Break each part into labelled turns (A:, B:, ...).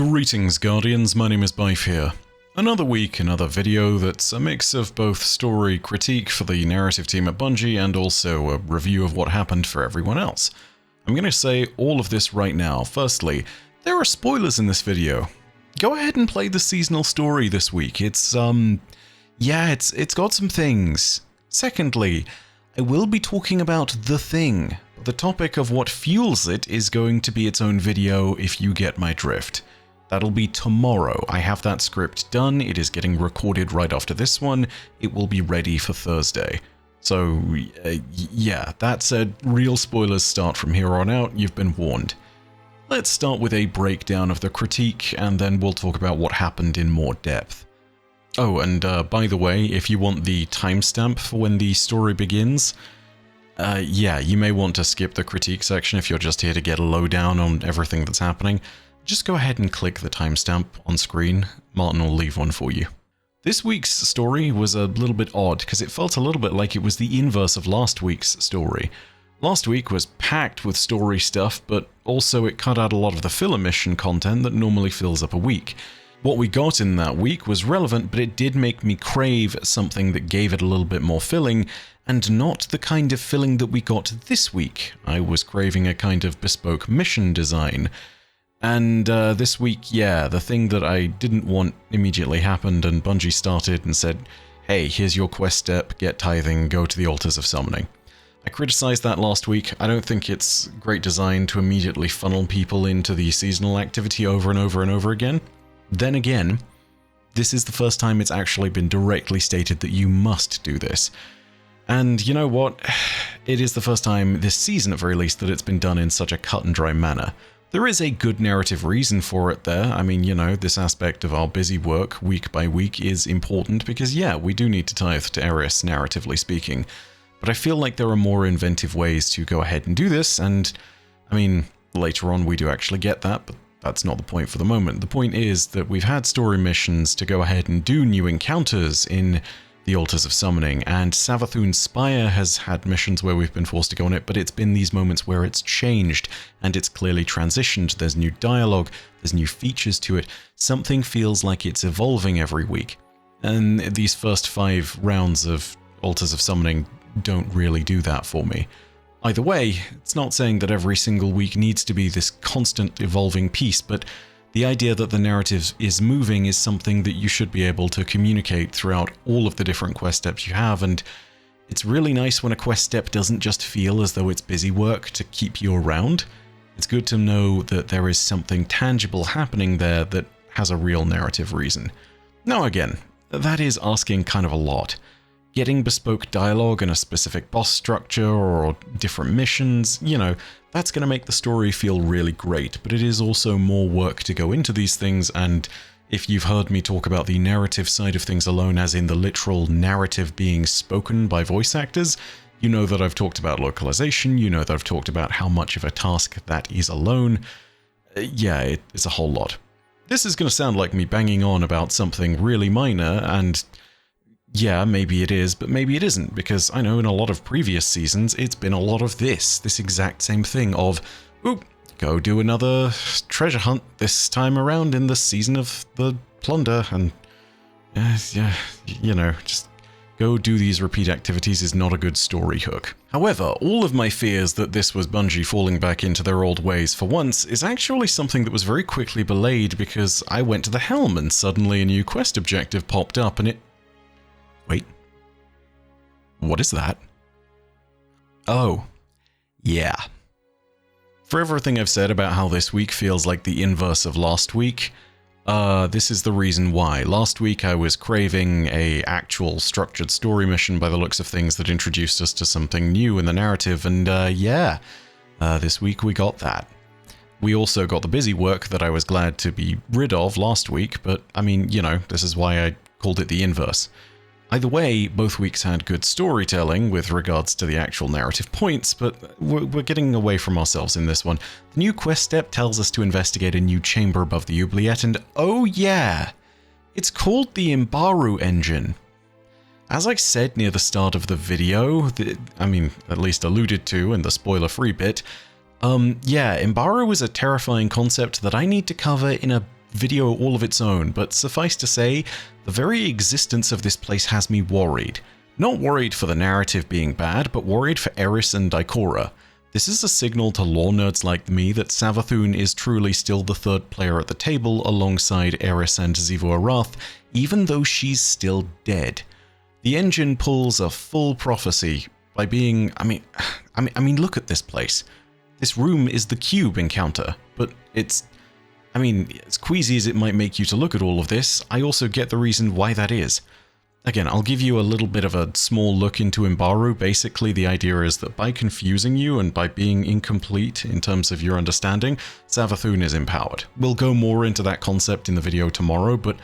A: Greetings Guardians, my name is Bife here. Another week, another video that's a mix of both story critique for the narrative team at Bungie and also a review of what happened for everyone else. I'm going to say all of this right now. Firstly, there are spoilers in this video. Go ahead and play the seasonal story this week. It's got some things. Secondly, I will be talking about The Thing. The topic of what fuels it is going to be its own video if you get my drift. That'll be tomorrow. I have that script done. It is getting recorded right after this one. It will be ready for Thursday. So, yeah, that's a real spoilers start from here on out. You've been warned. Let's start with a breakdown of the critique, and then we'll talk about what happened in more depth. Oh, and by the way, if you want the timestamp for when the story begins, yeah, you may want to skip the critique section if you're just here to get a lowdown on everything that's happening. Just go ahead and click the timestamp on screen. Martin will leave one for you. This week's story was a little bit odd because it felt a little bit like it was the inverse of last week's story. Last week was packed with story stuff, but also it cut out a lot of the filler mission content that normally fills up a week. What we got in that week was relevant, but it did make me crave something that gave it a little bit more filling, and not the kind of filling that we got this week. I was craving a kind of bespoke mission design. And this week, yeah, the thing that I didn't want immediately happened, and Bungie started and said, hey, here's your quest step, get tithing, go to the Altars of Summoning. I criticized that last week. I don't think it's great design to immediately funnel people into the seasonal activity over and over and over again. Then again, this is the first time it's actually been directly stated that you must do this. And you know what? It is the first time this season, at very least, that it's been done in such a cut and dry manner. There is a good narrative reason for it there. I mean, you know, this aspect of our busy work week by week is important because, yeah, we do need to tithe to Eris, narratively speaking. But I feel like there are more inventive ways to go ahead and do this, and, I mean, later on we do actually get that, but that's not the point for the moment. The point is that we've had story missions to go ahead and do new encounters in the Altars of Summoning, and Savathûn's Spire has had missions where we've been forced to go on it, but it's been these moments where it's changed, and it's clearly transitioned. There's new dialogue, there's new features to it. Something feels like it's evolving every week. And these first 5 rounds of Altars of Summoning don't really do that for me. Either way, it's not saying that every single week needs to be this constant evolving piece, but the idea that the narrative is moving is something that you should be able to communicate throughout all of the different quest steps you have, and it's really nice when a quest step doesn't just feel as though it's busy work to keep you around. It's good to know that there is something tangible happening there that has a real narrative reason. Now again, that is asking kind of a lot. Getting bespoke dialogue and a specific boss structure or different missions, you know, that's going to make the story feel really great, but it is also more work to go into these things, and if you've heard me talk about the narrative side of things alone, as in the literal narrative being spoken by voice actors, you know that I've talked about localization, you know that I've talked about how much of a task that is alone. Yeah, it's a whole lot. This is going to sound like me banging on about something really minor, and yeah, maybe it is, but maybe it isn't, because I know in a lot of previous seasons, it's been a lot of this exact same thing of, oop, go do another treasure hunt this time around in the season of the plunder, and yeah, you know, just go do these repeat activities is not a good story hook. However, all of my fears that this was Bungie falling back into their old ways for once is actually something that was very quickly belayed because I went to the helm and suddenly a new quest objective popped up and it... Wait. What is that? Oh. Yeah. For everything I've said about how this week feels like the inverse of last week, this is the reason why. Last week I was craving a actual structured story mission by the looks of things that introduced us to something new in the narrative, and this week we got that. We also got the busy work that I was glad to be rid of last week, but I mean, you know, this is why I called it the inverse. Either way, both weeks had good storytelling with regards to the actual narrative points, but we're getting away from ourselves in this one. The new quest step tells us to investigate a new chamber above the oubliette, and oh yeah, it's called the Imbaru engine. As I said near the start of the video, at least alluded to in the spoiler-free bit, yeah, Imbaru is a terrifying concept that I need to cover in a video all of its own, but suffice to say, the very existence of this place has me worried. Not worried for the narrative being bad, but worried for Eris and Ikora. This is a signal to lore nerds like me that Savathun is truly still the third player at the table alongside Eris and Xivu Arath, even though she's still dead. The engine pulls a full prophecy by being, I mean, look at this place. This room is the cube encounter, but it's, as queasy as it might make you to look at all of this, I also get the reason why that is. Again, I'll give you a little bit of a small look into Imbaru. Basically, the idea is that by confusing you and by being incomplete in terms of your understanding, Savathun is empowered. We'll go more into that concept in the video tomorrow, but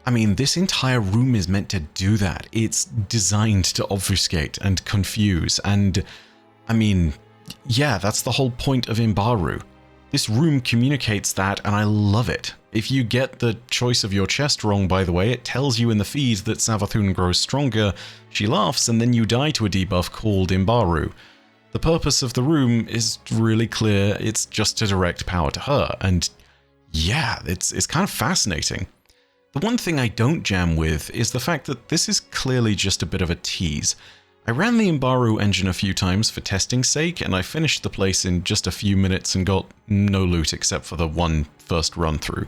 A: this entire room is meant to do that. It's designed to obfuscate and confuse, and yeah, that's the whole point of Imbaru. This room communicates that, and I love it. If you get the choice of your chest wrong, by the way, it tells you in the feed that Savathun grows stronger, she laughs, and then you die to a debuff called Imbaru. The purpose of the room is really clear, it's just to direct power to her, and yeah, it's kind of fascinating. The one thing I don't jam with is the fact that this is clearly just a bit of a tease. I ran the Imbaru engine a few times for testing's sake, and I finished the place in just a few minutes and got no loot except for the one first run through.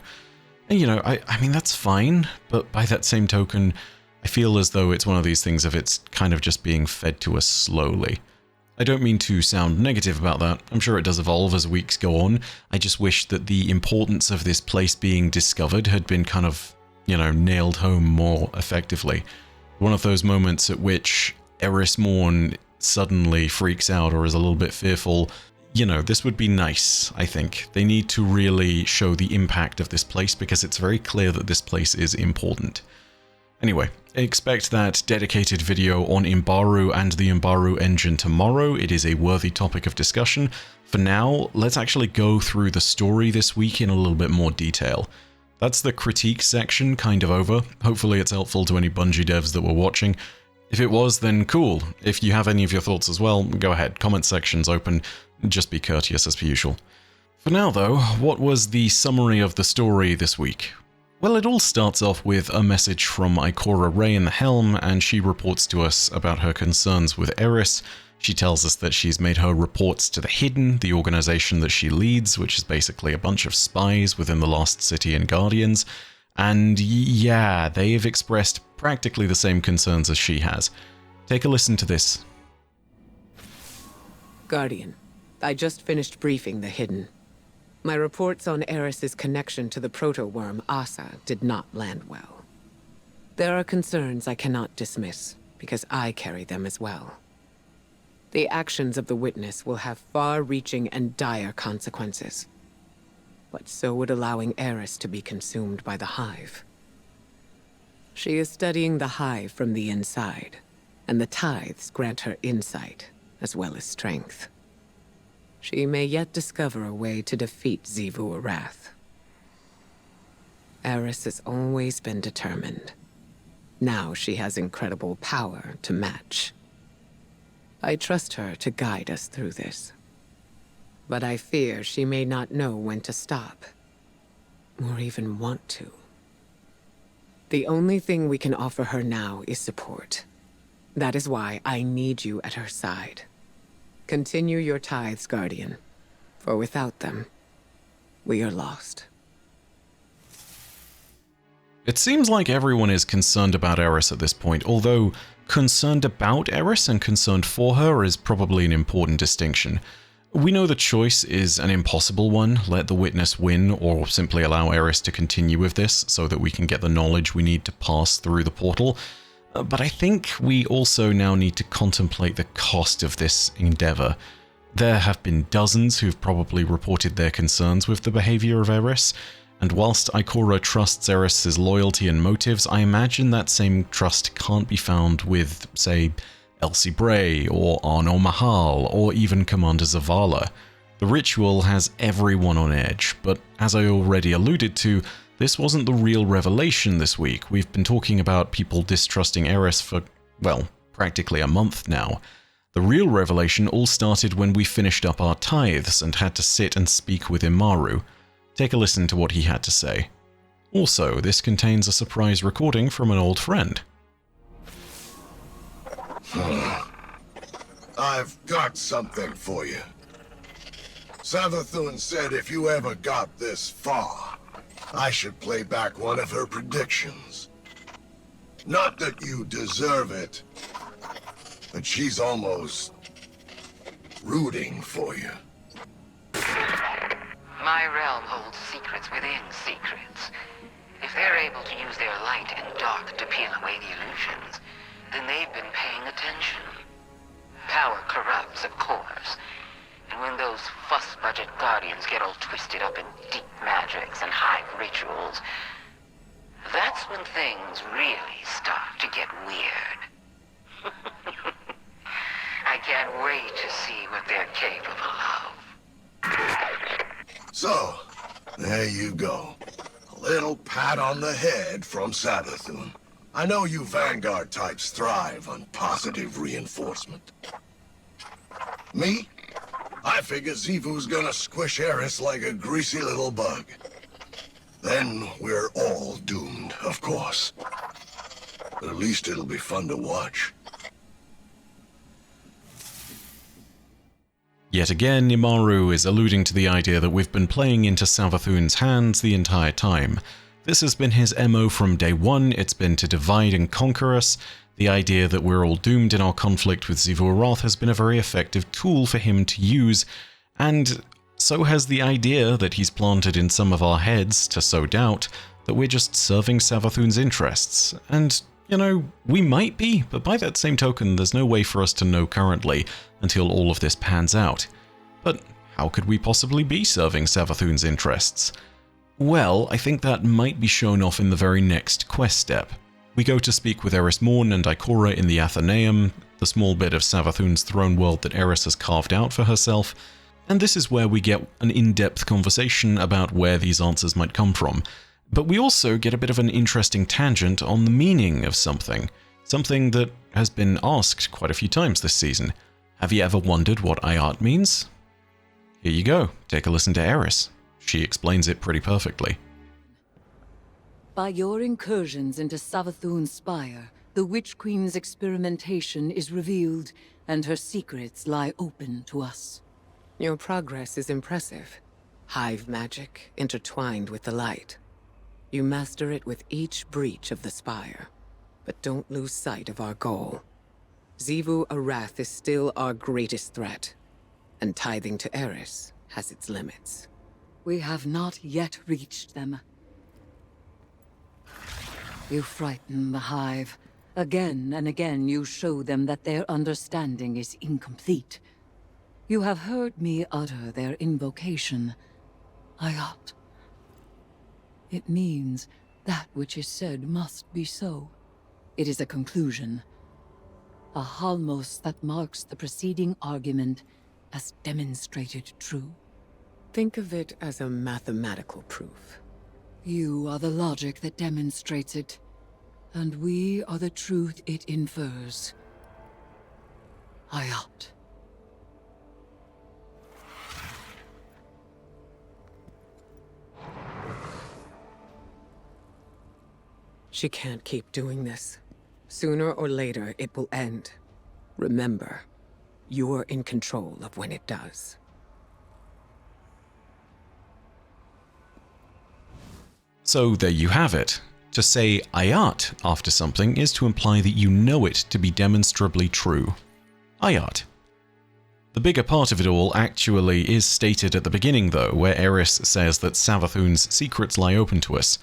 A: And that's fine, but by that same token, I feel as though it's one of these things of it's kind of just being fed to us slowly. I don't mean to sound negative about that, I'm sure it does evolve as weeks go on, I just wish that the importance of this place being discovered had been kind of, nailed home more effectively. One of those moments at which Eris Morn suddenly freaks out or is a little bit fearful. This would be nice, I think. They need to really show the impact of this place because it's very clear that this place is important. Anyway, expect that dedicated video on Imbaru and the Imbaru engine tomorrow. It is a worthy topic of discussion. For now, let's actually go through the story this week in a little bit more detail. That's the critique section kind of over. Hopefully it's helpful to any Bungie devs that were watching. If it was, then cool. If you have any of your thoughts as well, go ahead. Comment section's open. Just be courteous as per usual. For now though, what was the summary of the story this week? Well, it all starts off with a message from Ikora Rey in the helm, and she reports to us about her concerns with Eris. She tells us that she's made her reports to the Hidden, the organization that she leads, which is basically a bunch of spies within the Lost City and Guardians. And yeah, they have expressed practically the same concerns as she has. Take a listen to this.
B: Guardian, I just finished briefing the Hidden. My reports on Eris's connection to the proto-worm Asa did not land well. There are concerns I cannot dismiss, because I carry them as well. The actions of the witness will have far-reaching and dire consequences. But so would allowing Eris to be consumed by the Hive. She is studying the Hive from the inside, and the tithes grant her insight, as well as strength. She may yet discover a way to defeat Xivu Arath. Eris has always been determined. Now she has incredible power to match. I trust her to guide us through this. But I fear she may not know when to stop, or even want to. The only thing we can offer her now is support. That is why I need you at her side. Continue your tithes, Guardian, for without them, we are lost.
A: It seems like everyone is concerned about Eris at this point, although concerned about Eris and concerned for her is probably an important distinction. We know the choice is an impossible one, let the witness win or simply allow Eris to continue with this so that we can get the knowledge we need to pass through the portal. But I think we also now need to contemplate the cost of this endeavor. There have been dozens who've probably reported their concerns with the behavior of Eris, and whilst Ikora trusts Eris's loyalty and motives, I imagine that same trust can't be found with, say, Elsie Bray, or Arno Mahal, or even Commander Zavala. The ritual has everyone on edge, but as I already alluded to, this wasn't the real revelation this week. We've been talking about people distrusting Eris for, well, practically a month now. The real revelation all started when we finished up our tithes and had to sit and speak with Imbaru. Take a listen to what he had to say. Also, this contains a surprise recording from an old friend.
C: I've got something for you. Savathun said if you ever got this far, I should play back one of her predictions. Not that you deserve it, but she's almost rooting for you.
D: My realm holds secrets within secrets. If they're able to use their light and dark to peel away the illusions, then they've been paying attention. Power corrupts, of course. And when those fuss-budget guardians get all twisted up in deep magics and hive rituals, that's when things really start to get weird. I can't wait to see what they're capable of.
C: So, there you go. A little pat on the head from Savathun. I know you Vanguard types thrive on positive reinforcement. Me? I figure Xivu's gonna squish Eris like a greasy little bug. Then we're all doomed, of course. But at least it'll be fun to watch.
A: Yet again, Immaru is alluding to the idea that we've been playing into Savathun's hands the entire time. This has been his MO from day one. It's been to divide and conquer us. The idea that we're all doomed in our conflict with Xivu Arath has been a very effective tool for him to use, and so has the idea that he's planted in some of our heads to sow doubt that we're just serving Savathun's interests. And, you know, we might be, but by that same token, there's no way for us to know currently until all of this pans out. But how could we possibly be serving Savathun's interests? Well, I think that might be shown off in the very next quest step. We go to speak with Eris Morn and Ikora in the Athenaeum, the small bit of Savathun's throne world that Eris has carved out for herself, and this is where we get an in-depth conversation about where these answers might come from. But we also get a bit of an interesting tangent on the meaning of something that has been asked quite a few times this season. Have you ever wondered what Ayat means? Here you go, take a listen to Eris. She explains it pretty perfectly.
E: By your incursions into Savathun's spire, the Witch Queen's experimentation is revealed, and her secrets lie open to us.
B: Your progress is impressive. Hive magic intertwined with the light. You master it with each breach of the spire. But don't lose sight of our goal. Xivu Arath is still our greatest threat, and tithing to Eris has its limits.
E: We have not yet reached them. You frighten the Hive. Again and again you show them that their understanding is incomplete. You have heard me utter their invocation, Ayat. It means that which is said must be so. It is a conclusion. A halmos that marks the preceding argument as demonstrated true.
B: Think of it as a mathematical proof.
E: You are the logic that demonstrates it, and we are the truth it infers. Ayat.
B: She can't keep doing this. Sooner or later, it will end. Remember, you're in control of when it does.
A: So there you have it. To say Ayat after something is to imply that you know it to be demonstrably true. Ayat. The bigger part of it all actually is stated at the beginning though, where Eris says that Savathun's secrets lie open to us.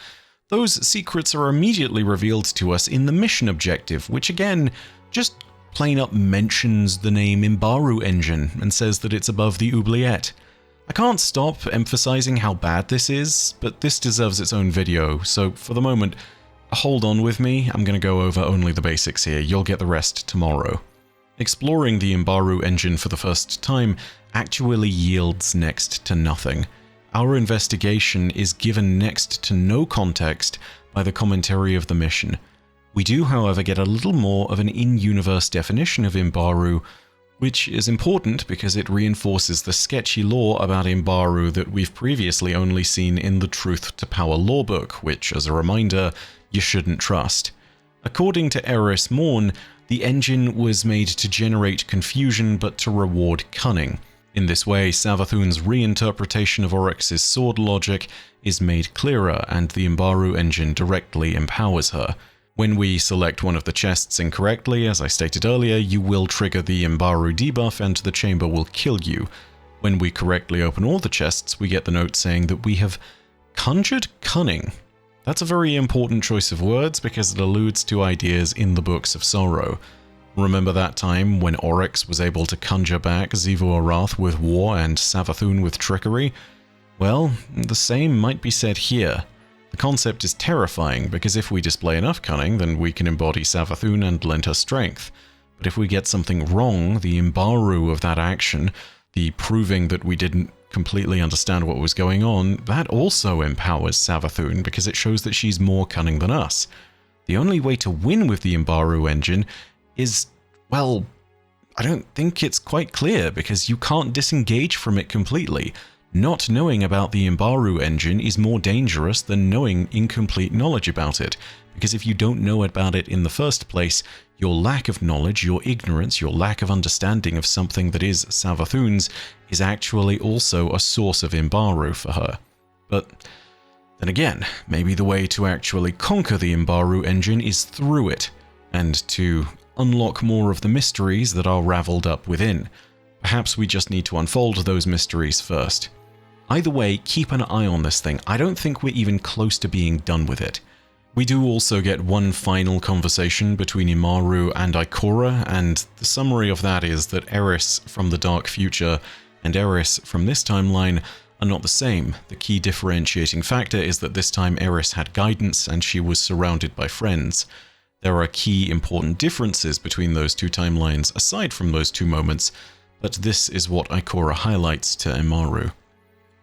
A: Those secrets are immediately revealed to us in the mission objective, which again, just plain up mentions the name Imbaru engine and says that it's above the oubliette. I can't stop emphasizing how bad this is, but this deserves its own video, so for the moment, hold on with me, I'm going to go over only the basics here, you'll get the rest tomorrow. Exploring the Imbaru engine for the first time actually yields next to nothing. Our investigation is given next to no context by the commentary of the mission. We do, however, get a little more of an in-universe definition of Imbaru, which is important because it reinforces the sketchy lore about Imbaru that we've previously only seen in the Truth to Power lorebook, which, as a reminder, you shouldn't trust. According to Eris Morn, the engine was made to generate confusion but to reward cunning. In this way, Savathun's reinterpretation of Oryx's sword logic is made clearer, and the Imbaru engine directly empowers her. When we select one of the chests incorrectly, as I stated earlier, you will trigger the Imbaru debuff and the chamber will kill you. When we correctly open all the chests, we get the note saying that we have conjured cunning. That's a very important choice of words because it alludes to ideas in the Books of Sorrow. Remember that time when Oryx was able to conjure back Xivu Arath with war and Savathun with trickery? Well, the same might be said here. The concept is terrifying because if we display enough cunning, then we can embody Savathun and lend her strength. But if we get something wrong, the Imbaru of that action, the proving that we didn't completely understand what was going on, that also empowers Savathun because it shows that she's more cunning than us. The only way to win with the Imbaru engine is, well, I don't think it's quite clear because you can't disengage from it completely. Not knowing about the Imbaru engine is more dangerous than knowing incomplete knowledge about it, because if you don't know about it in the first place, your lack of knowledge, your ignorance, your lack of understanding of something that is Savathun's is actually also a source of Imbaru for her. But then again, maybe the way to actually conquer the Imbaru engine is through it, and to unlock more of the mysteries that are raveled up within. Perhaps we just need to unfold those mysteries first. Either way, keep an eye on this thing. I don't think we're even close to being done with it. We do also get one final conversation between Immaru and Ikora, and the summary of that is that Eris from the Dark Future and Eris from this timeline are not the same. The key differentiating factor is that this time Eris had guidance and she was surrounded by friends. There are key important differences between those two timelines aside from those two moments, but this is what Ikora highlights to Immaru.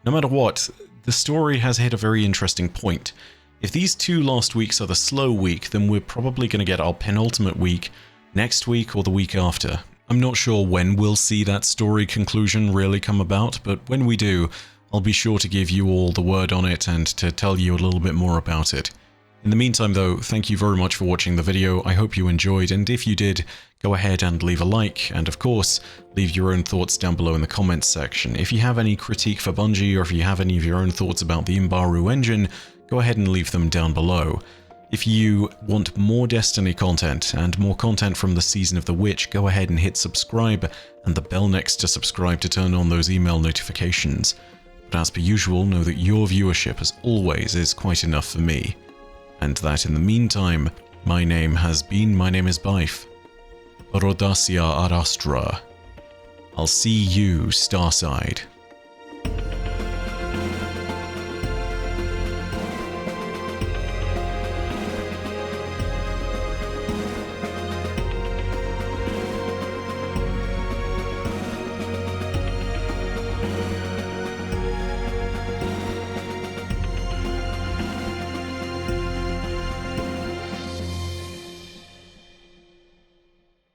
A: No matter what, the story has hit a very interesting point. If these 2 last weeks are the slow week, then we're probably going to get our penultimate week next week or the week after. I'm not sure when we'll see that story conclusion really come about, but when we do, I'll be sure to give you all the word on it and to tell you a little bit more about it. In the meantime though, thank you very much for watching the video. I hope you enjoyed, and if you did, go ahead and leave a like, and of course, leave your own thoughts down below in the comments section. If you have any critique for Bungie, or if you have any of your own thoughts about the Imbaru engine, go ahead and leave them down below. If you want more Destiny content, and more content from the Season of the Witch, go ahead and hit subscribe, and the bell next to subscribe to turn on those email notifications. But as per usual, know that your viewership, as always, is quite enough for me. And that in the meantime, my name is Byf. Rodacia ad Astra. I'll see you, Starside.